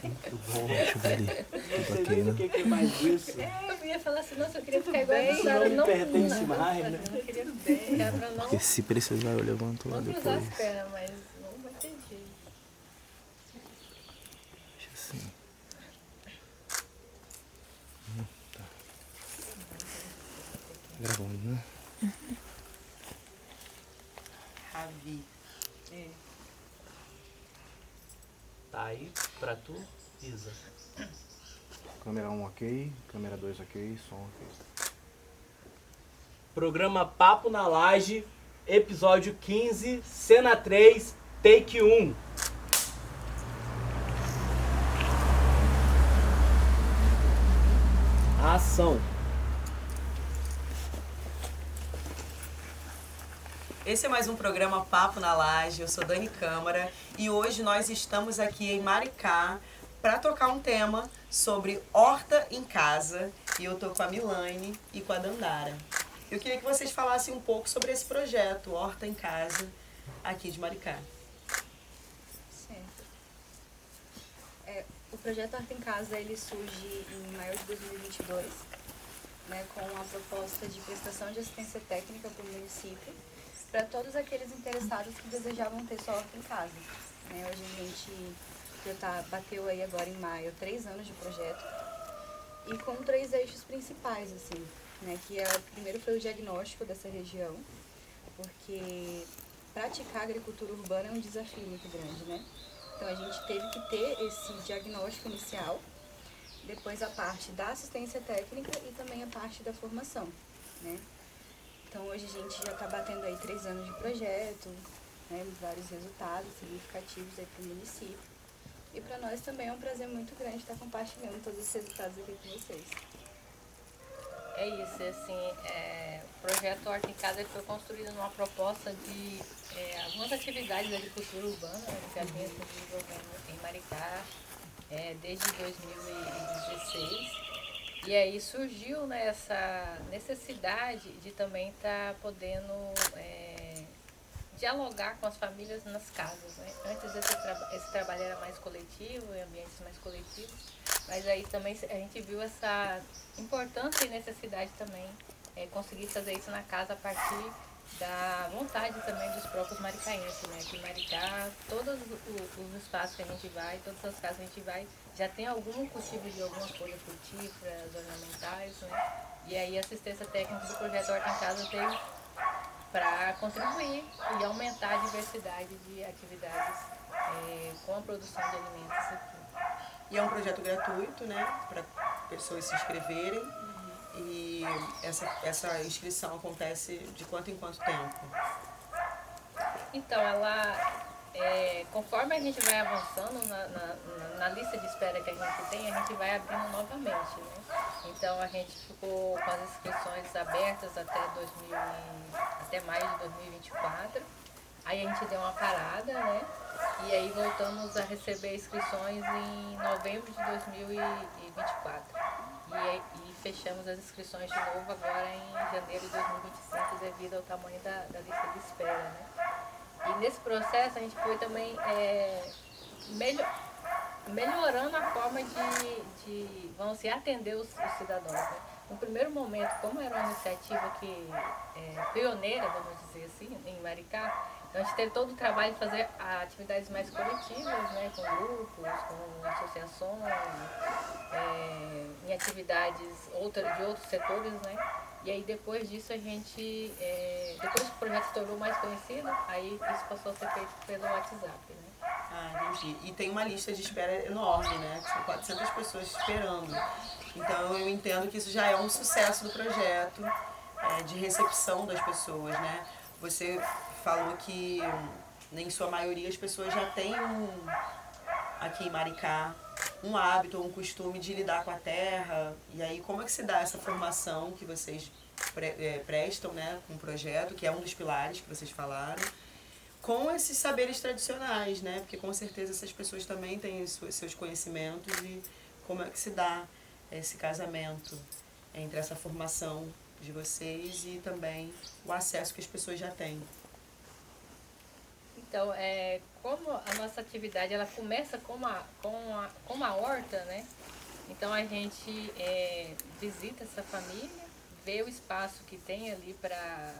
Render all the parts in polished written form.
Muito bom. Deixa eu ver ali. Tudo Você ok, vê né? o que é mais disso? Eu ia falar assim, nossa, eu queria ficar igual a Isso Sara. não me pertence mais, né? Eu queria ficar pra não, Porque se precisar eu levanto lá não cruzar depois. as pernas, mas não vai ter jeito. Deixa assim. Tá. Gravando, né? Ravi. Tá aí pra tu, Isa. Câmera 1 ok, câmera 2 ok, som ok. Programa Papo na Laje, episódio 15, cena 3, take 1. Ação. Esse é mais um programa Papo na Laje. Eu sou Dani Câmara e hoje nós estamos aqui em Maricá para tocar um tema sobre horta em casa. E eu tô com a Milane e com a Dandara. Eu queria que vocês falassem um pouco sobre esse projeto Horta em Casa aqui de Maricá. Certo. O projeto Horta em Casa ele surge em maio de 2022, né, com a proposta de prestação de assistência técnica para o município, para todos aqueles interessados que desejavam ter sua horta em casa. Né? Hoje a gente já bateu aí agora em maio 3 anos de projeto e com 3 eixos principais, assim, né, que primeiro foi o diagnóstico dessa região, porque praticar agricultura urbana é um desafio muito grande, né? Então a gente teve que ter esse diagnóstico inicial, depois a parte da assistência técnica e também a parte da formação, né? Então hoje a gente já está batendo aí 3 anos de projeto, né, vários resultados significativos aí para o município. E para nós também é um prazer muito grande estar compartilhando todos esses resultados aqui com vocês. É isso, assim, o projeto Horta em Casa ele foi construído numa proposta de algumas atividades de agricultura urbana, né, que já vinha se desenvolvendo em Maricá desde 2016. E aí surgiu, né, essa necessidade de também estar podendo dialogar com as famílias nas casas, né? Antes esse trabalho era mais coletivo, em ambientes mais coletivos, mas aí também a gente viu essa importância e necessidade também conseguir fazer isso na casa a partir da vontade também dos próprios maricaenses, né? Aqui em Maricá, todos os espaços que a gente vai, todas as casas que a gente vai, já tem algum cultivo de alguma folha frutíferas, ornamentais, né? E aí a assistência técnica do projeto Horta em Casa veio para contribuir e aumentar a diversidade de atividades com a produção de alimentos aqui. E é um projeto gratuito, né, para pessoas se inscreverem. E essa inscrição acontece de quanto em quanto tempo? Então, conforme a gente vai avançando na lista de espera que a gente tem, a gente vai abrindo novamente, né? Então, a gente ficou com as inscrições abertas até maio de 2024. Aí a gente deu uma parada, né? E aí voltamos a receber inscrições em novembro de 2024. E fechamos as inscrições de novo agora em janeiro de 2025 devido ao tamanho da lista de espera, né? E nesse processo a gente foi também melhorando a forma vamos dizer, atender os cidadãos, né? No primeiro momento, como era uma iniciativa pioneira, vamos dizer assim, em Maricá, então a gente teve todo o trabalho de fazer atividades mais coletivas, né, com grupos, com associações, em atividades de outros setores, né? E aí depois disso depois que o projeto se tornou mais conhecido, aí isso passou a ser feito pelo WhatsApp, né? Ah, entendi. E tem uma lista de espera enorme, né? São 400 pessoas esperando. Então eu entendo que isso já é um sucesso do projeto, de recepção das pessoas, né? Você falou que, em sua maioria, as pessoas já têm aqui em Maricá um hábito, um costume de lidar com a terra. E aí como é que se dá essa formação que vocês prestam, né, com o projeto, que é um dos pilares que vocês falaram, com esses saberes tradicionais, né? Porque com certeza essas pessoas também têm seus conhecimentos e como é que se dá esse casamento entre essa formação de vocês e também o acesso que as pessoas já têm. Então, como a nossa atividade ela começa com uma horta, né? Então a gente visita essa família, vê o espaço que tem ali para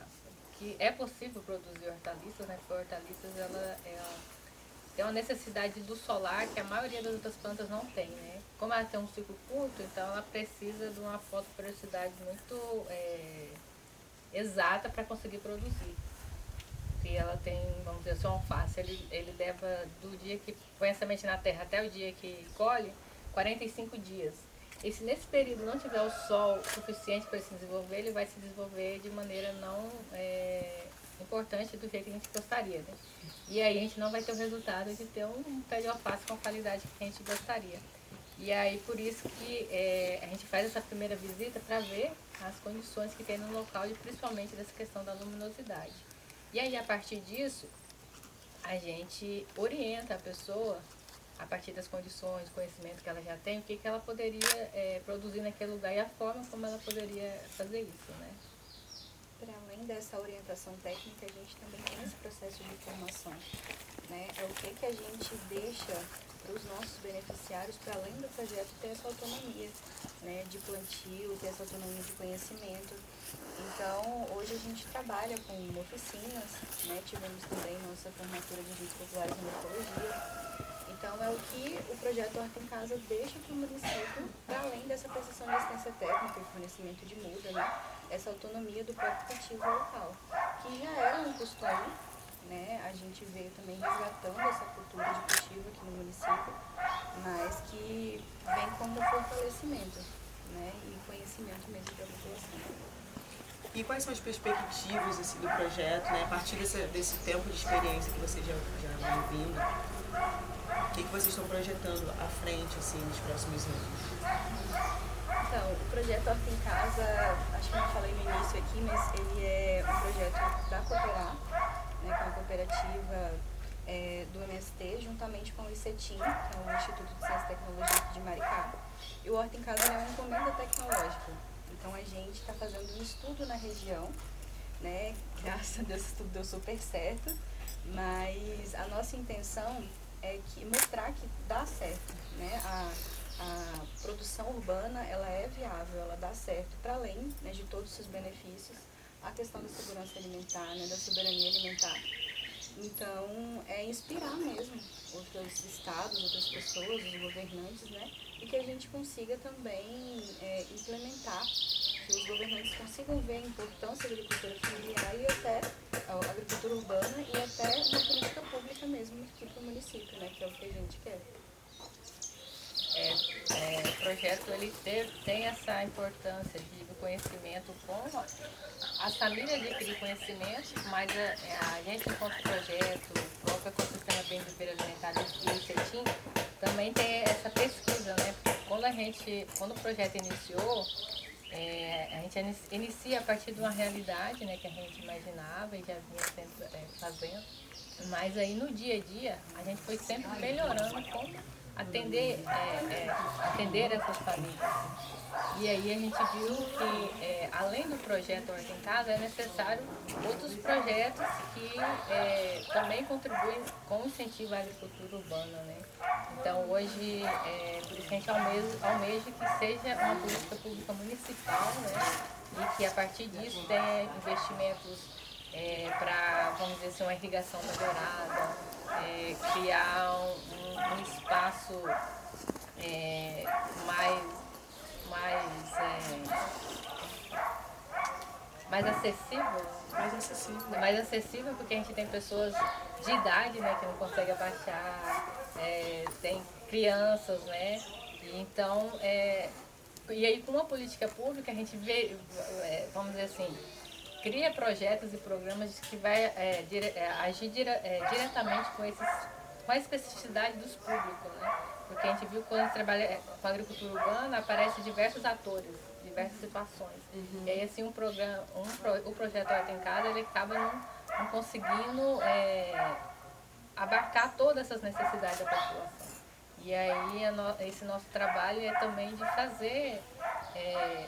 que é possível produzir hortaliças, né? Porque hortaliças ela tem uma necessidade do solar que a maioria das outras plantas não tem, né? Como ela tem um ciclo curto, então ela precisa de uma fotoperiodicidade muito exata para conseguir produzir. Porque ela tem, vamos dizer assim, um alface, ele leva do dia que põe a semente na terra até o dia que colhe, 45 dias. E se nesse período não tiver o sol suficiente para ele se desenvolver, ele vai se desenvolver de maneira não importante do jeito que a gente gostaria, né? E aí a gente não vai ter o resultado de ter um pé de alface com a qualidade que a gente gostaria. E aí por isso que a gente faz essa primeira visita para ver as condições que tem no local e principalmente dessa questão da luminosidade. E aí a partir disso, a gente orienta a pessoa, a partir das condições, do conhecimento que ela já tem, o que ela poderia produzir naquele lugar e a forma como ela poderia fazer isso, né? Para além dessa orientação técnica, a gente também tem esse processo de formação, né? É o que a gente deixa para os nossos beneficiários, para além do projeto, ter essa autonomia, né? De plantio, ter essa autonomia de conhecimento. Então, hoje a gente trabalha com oficinas, né? Tivemos também nossa formatura de agentes populares em ecologia. Então, é o que o projeto Horta em Casa deixa para o município, para além dessa prestação de assistência técnica e fornecimento de muda, né? Essa autonomia do próprio cultivo local, que já era um costume, né? A gente veio também resgatando essa cultura de cultivo aqui no município, mas que vem como fortalecimento, né? E conhecimento mesmo da população. E quais são as perspectivas assim, do projeto, né? A partir desse tempo de experiência que vocês já vem vindo, o que vocês estão projetando à frente, assim, nos próximos anos? Então, o projeto Horta em Casa, acho que eu não falei no início aqui, mas ele é um projeto da Cooperar, né, com a cooperativa do MST, juntamente com o ICETIM, que é o Instituto de Ciência e Tecnologia de Maricá. E o Horta em Casa é uma encomenda tecnológica. Então, a gente está fazendo um estudo na região, né? Graças a Deus, esse estudo deu super certo, mas a nossa intenção é mostrar que dá certo, né? A produção urbana, ela é viável, ela dá certo, para além, né, de todos os seus benefícios, a questão da segurança alimentar, né, da soberania alimentar. Então, é inspirar mesmo outros estados, outras pessoas, os governantes, né, e que a gente consiga também implementar, que os governantes consigam ver a importância da agricultura familiar e até a agricultura urbana e até uma política pública mesmo aqui para o município, né, que é o que a gente quer. O projeto ele tem essa importância do conhecimento com as famílias adquirir conhecimento, mas a gente enquanto projeto, o próprio ecossistema bem viver alimentar e o CETIM também tem essa pesquisa, né? Porque quando o projeto iniciou, a gente inicia a partir de uma realidade, né, que a gente imaginava e já vinha fazendo, mas aí no dia a dia a gente foi sempre melhorando como atender essas famílias. E aí a gente viu que, além do projeto Horta em Casa, é necessário outros projetos que também contribuem com o incentivo à agricultura urbana, né? Então hoje, por isso que a gente almeja que seja uma política pública municipal, né? E que a partir disso tenha investimentos para, vamos dizer assim, uma irrigação melhorada, criar um espaço mais acessível. Mais acessível, porque a gente tem pessoas de idade, né, que não conseguem abaixar, tem crianças, né? E então, e aí com uma política pública a gente vê, vamos dizer assim, cria projetos e programas que vai agir diretamente com a especificidade dos públicos, né? Porque a gente viu que quando a gente trabalha com a agricultura urbana, aparecem diversos atores, diversas situações. E aí assim o projeto Horta em Casa, ele acaba não conseguindo abarcar todas essas necessidades da população. E aí esse nosso trabalho é também de fazer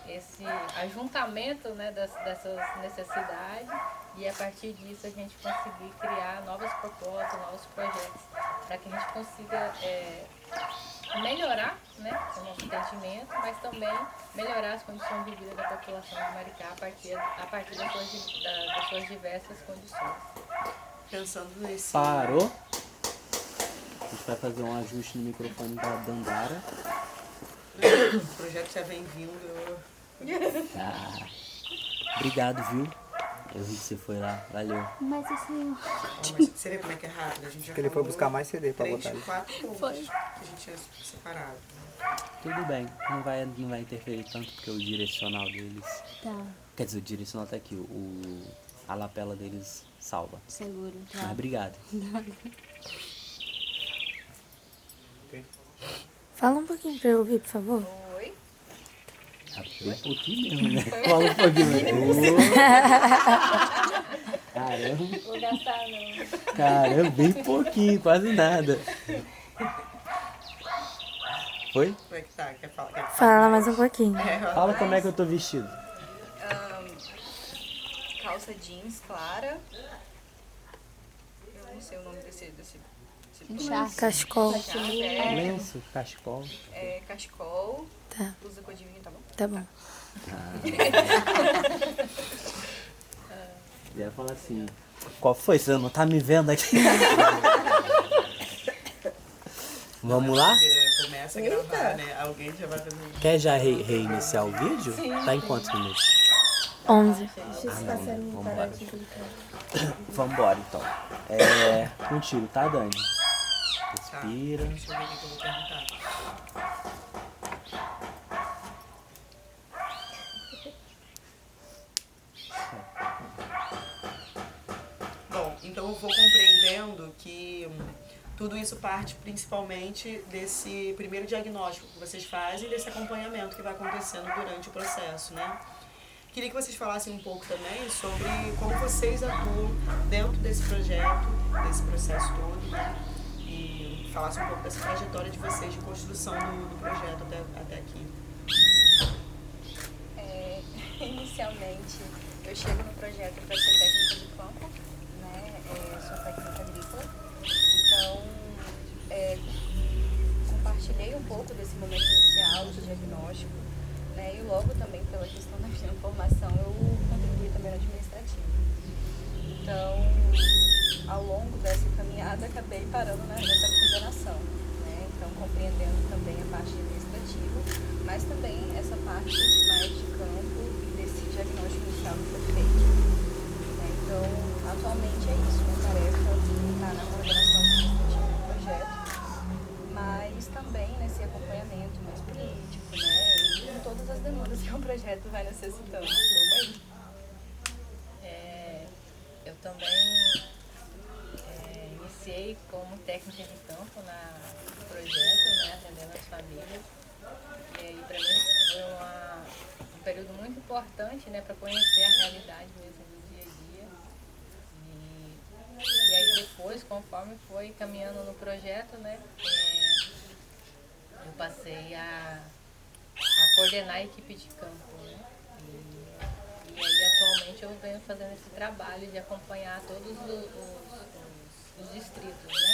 esse ajuntamento, né, dessas necessidades e a partir disso a gente conseguir criar novas propostas, novos projetos, para que a gente consiga melhorar, né, o nosso atendimento, mas também melhorar as condições de vida da população de Maricá a partir das suas diversas condições. Pensando nesse... Parou. A gente vai fazer um ajuste no microfone da Dandara. O projeto já vem vindo. Ah, obrigado, viu? Eu vi que você foi lá. Valeu. Mas assim, Mas você vê como é que é rápido? A gente já Que ele foi falou buscar mais CD pra 3, botar ali. 4 pontos Foi. que a gente tinha separado. Tudo bem. Não vai interferir tanto porque o direcional deles... tá, Quer dizer, o direcional tá aqui. A lapela deles salva. seguro, Mas tá. obrigado. Fala um pouquinho pra eu ouvir, por favor. Oi? Bem pouquinho mesmo, né? Fala um pouquinho mesmo. Caramba. Vou gastar não. Caramba, bem pouquinho, quase nada. Foi? Como é que tá? Quer falar? Fala mais um pouquinho. Fala como é que eu tô vestido. Calça jeans clara. Eu não sei o nome desse Cachecol. Lenço, cachecol. cachecol. Tá, Blusa cor de vinho, tá bom? tá bom. Ia falar assim, qual foi? Você não tá me vendo aqui? Vamos lá? Começa a gravar, né? Alguém já vai fazer. Quer já reiniciar o vídeo? Tá em quantos minutos? 11. Vambora. Vambora então. Contigo, tá, Dani? Respira. Deixa eu ver o que eu vou perguntar. Bom, então eu vou compreendendo que tudo isso parte principalmente desse primeiro diagnóstico que vocês fazem e desse acompanhamento que vai acontecendo durante o processo, né? Queria que vocês falassem um pouco também sobre como vocês atuam dentro desse projeto, desse processo todo, né? E falassem um pouco dessa trajetória de vocês de construção do projeto até aqui. Inicialmente, eu chego no projeto para ser técnica de campo, né? Sou técnica agrícola. Então, compartilhei um pouco desse momento inicial de diagnóstico, né? E logo também pela questão da minha formação, eu contribuí também no administrativo. Então, ao longo dessa caminhada, acabei parando nessa coordenação, né? Então, compreendendo também a parte administrativa, mas também essa parte mais de campo e desse diagnóstico inicial que foi feito, né? Então, atualmente é isso, minha tarefa está na coordenação administrativa do projeto, mas também nesse acompanhamento mais político, né? E em todas as demandas que o projeto vai necessitando. Vamos aí. Eu também iniciei como técnica de campo no projeto, né, atendendo as famílias. E aí, para mim, foi um período muito importante, né, para conhecer a realidade mesmo do dia a dia. E aí, depois, conforme foi caminhando no projeto, né, eu passei a coordenar a equipe de campo, né. E aí, atualmente, eu venho fazendo esse trabalho de acompanhar todos os distritos, né?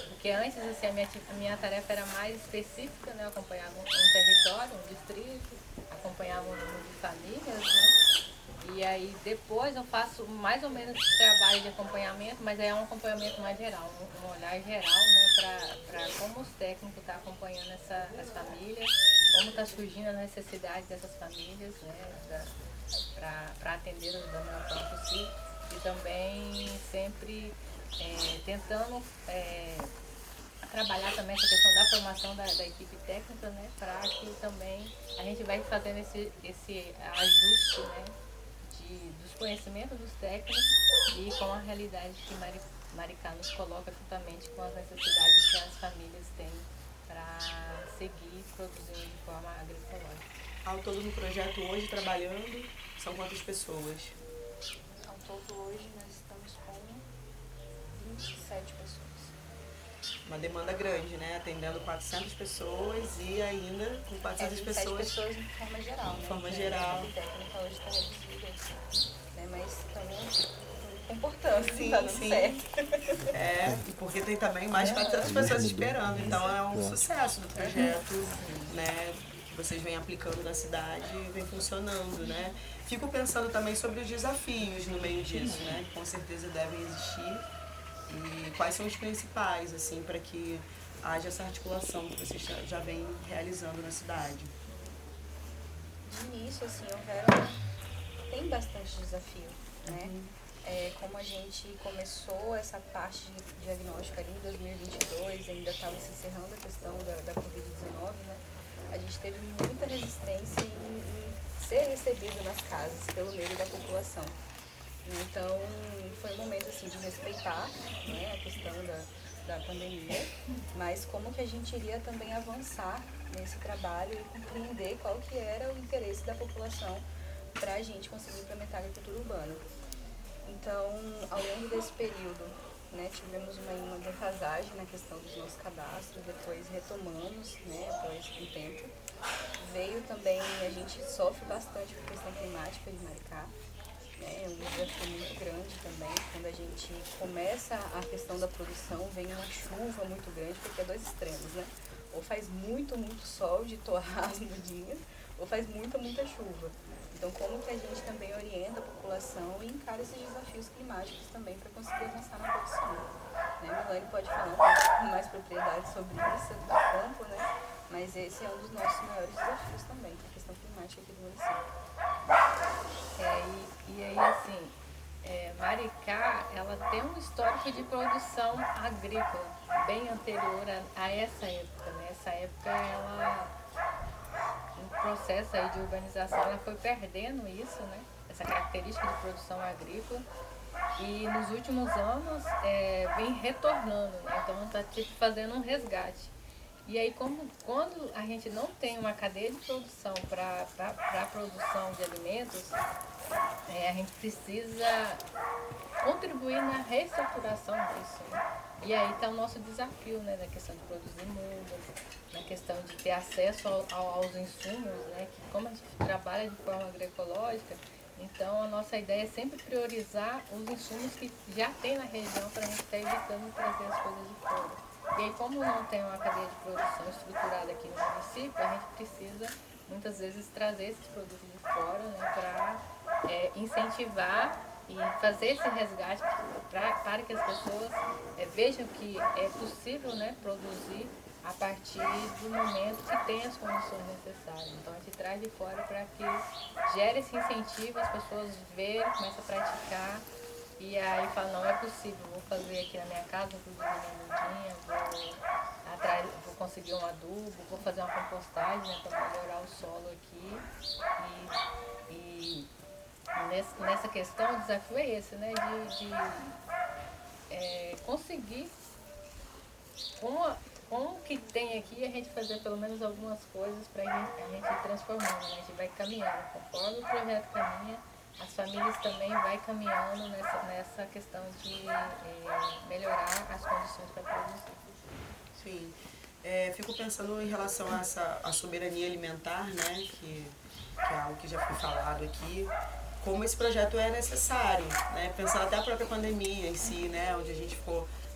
Porque antes, assim, a minha tarefa era mais específica, né? Eu acompanhava um território, um distrito, acompanhava um número de famílias, né? E aí, depois, eu faço mais ou menos esse trabalho de acompanhamento, mas aí é um acompanhamento mais geral, um olhar geral, né? Para como os técnicos estão acompanhando as famílias, como está surgindo a necessidade dessas famílias, né? Para atender da melhor forma possível e também sempre tentando trabalhar também essa questão da formação da equipe técnica, né, para que também a gente vai fazendo esse ajuste, né, dos conhecimentos dos técnicos e com a realidade que Maricá nos coloca juntamente com as necessidades que as famílias têm para seguir produzindo de forma agroecológica. Ao todo no projeto hoje, trabalhando, são quantas pessoas? Ao todo hoje nós estamos com 27 pessoas. uma demanda grande, né? Atendendo 400 pessoas e ainda com 400 27 pessoas pessoas de forma geral, né? de forma A geral. equipe técnica hoje está reduzida, né? Mas estamos comportando, Sim, tá dando sim. certo. É, porque tem também mais de 400 pessoas esperando, então é um sucesso do projeto, né? Que vocês vêm aplicando na cidade e vem funcionando, né? Fico pensando também sobre os desafios no meio disso, né? Que com certeza devem existir. E quais são os principais, assim, para que haja essa articulação que vocês já vêm realizando na cidade? De início, assim, tem bastante desafio, né? Como a gente começou essa parte de diagnóstico ali em 2022, ainda estava se encerrando a questão da Covid-19, né? A gente teve muita resistência em ser recebido nas casas pelo meio da população. Então, foi um momento assim, de respeitar, né, a questão da pandemia, mas como que a gente iria também avançar nesse trabalho e compreender qual que era o interesse da população para a gente conseguir implementar a agricultura urbana. Então, ao longo desse período, né, tivemos uma defasagem na questão dos nossos cadastros, depois retomamos, né, após um tempo. Veio também, a gente sofre bastante com a questão climática de Maricá, né, é um desafio muito grande também. Quando a gente começa a questão da produção, vem uma chuva muito grande, porque é dois extremos, né? Ou faz muito sol de torrar as mudinhas, ou faz muita chuva. Então, como que a gente também orienta a população e encara esses desafios climáticos também para conseguir avançar na produção? Né? Milane pode falar um pouco com mais propriedade sobre isso, do campo, né? Mas esse é um dos nossos maiores desafios também, a questão climática aqui do município. E aí, assim, Maricá, ela tem um histórico de produção agrícola bem anterior a essa época, né? Essa época, ela, no processo aí de urbanização, ela foi perdendo isso, né? Essa característica de produção agrícola. E nos últimos anos, vem retornando, né? Então, está fazendo um resgate. E aí, quando a gente não tem uma cadeia de produção para a produção de alimentos, a gente precisa contribuir na reestruturação disso, né? E aí está o nosso desafio, né, na questão de produzir mudas, na questão de ter acesso aos insumos, né? Que como a gente trabalha de forma agroecológica, então a nossa ideia é sempre priorizar os insumos que já tem na região para a gente estar evitando trazer as coisas de fora. E aí, como não tem uma cadeia de produção estruturada aqui no município, a gente precisa, muitas vezes, trazer esses produtos de fora, né, para incentivar e fazer esse resgate para que as pessoas vejam que é possível, né, produzir a partir do momento que tem as condições necessárias. Então, a gente traz de fora para que gere esse incentivo, as pessoas verem, começam a praticar. E aí fala, não é possível, vou fazer aqui na minha casa, vou produzir minha mudinha, vou conseguir um adubo, vou fazer uma compostagem, né, para melhorar o solo aqui. E nessa questão, o desafio é esse, né, de conseguir, com o que tem aqui, a gente fazer pelo menos algumas coisas para a gente ir transformando, né? A gente vai caminhando, conforme o projeto caminha, as famílias também vai caminhando nessa questão de melhorar as condições para produzir. Sim. Fico pensando em relação a soberania alimentar, né, que é algo que já foi falado aqui, como esse projeto é necessário, né, pensando até a própria pandemia em si, né, onde a gente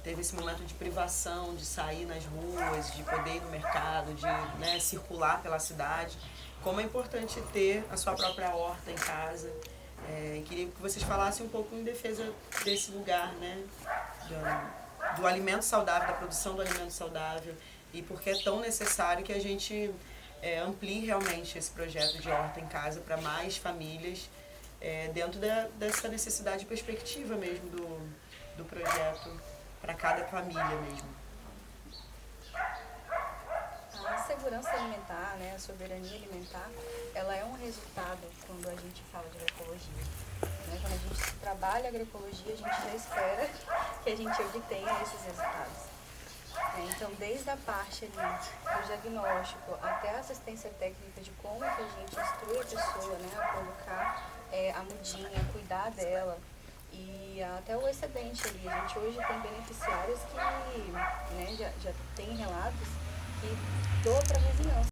teve esse momento de privação, de sair nas ruas, de poder ir no mercado, de, né, circular pela cidade, como é importante ter a sua própria horta em casa. Queria que vocês falassem um pouco em defesa desse lugar, né, do alimento saudável, da produção do alimento saudável, e porque é tão necessário que a gente amplie realmente esse projeto de horta em casa para mais famílias, dentro dessa necessidade e perspectiva mesmo do projeto para cada família mesmo. A segurança alimentar, né, a soberania alimentar, ela é um resultado quando a gente fala de agroecologia. Né? Quando a gente trabalha a agroecologia, a gente já espera que a gente obtenha esses resultados. Então, desde a parte ali do diagnóstico até a assistência técnica de como que a gente instrui a pessoa, né, a colocar a mudinha, a cuidar dela e até o excedente ali. A gente hoje tem beneficiários que, né, já tem relatos que doa para a vizinhança.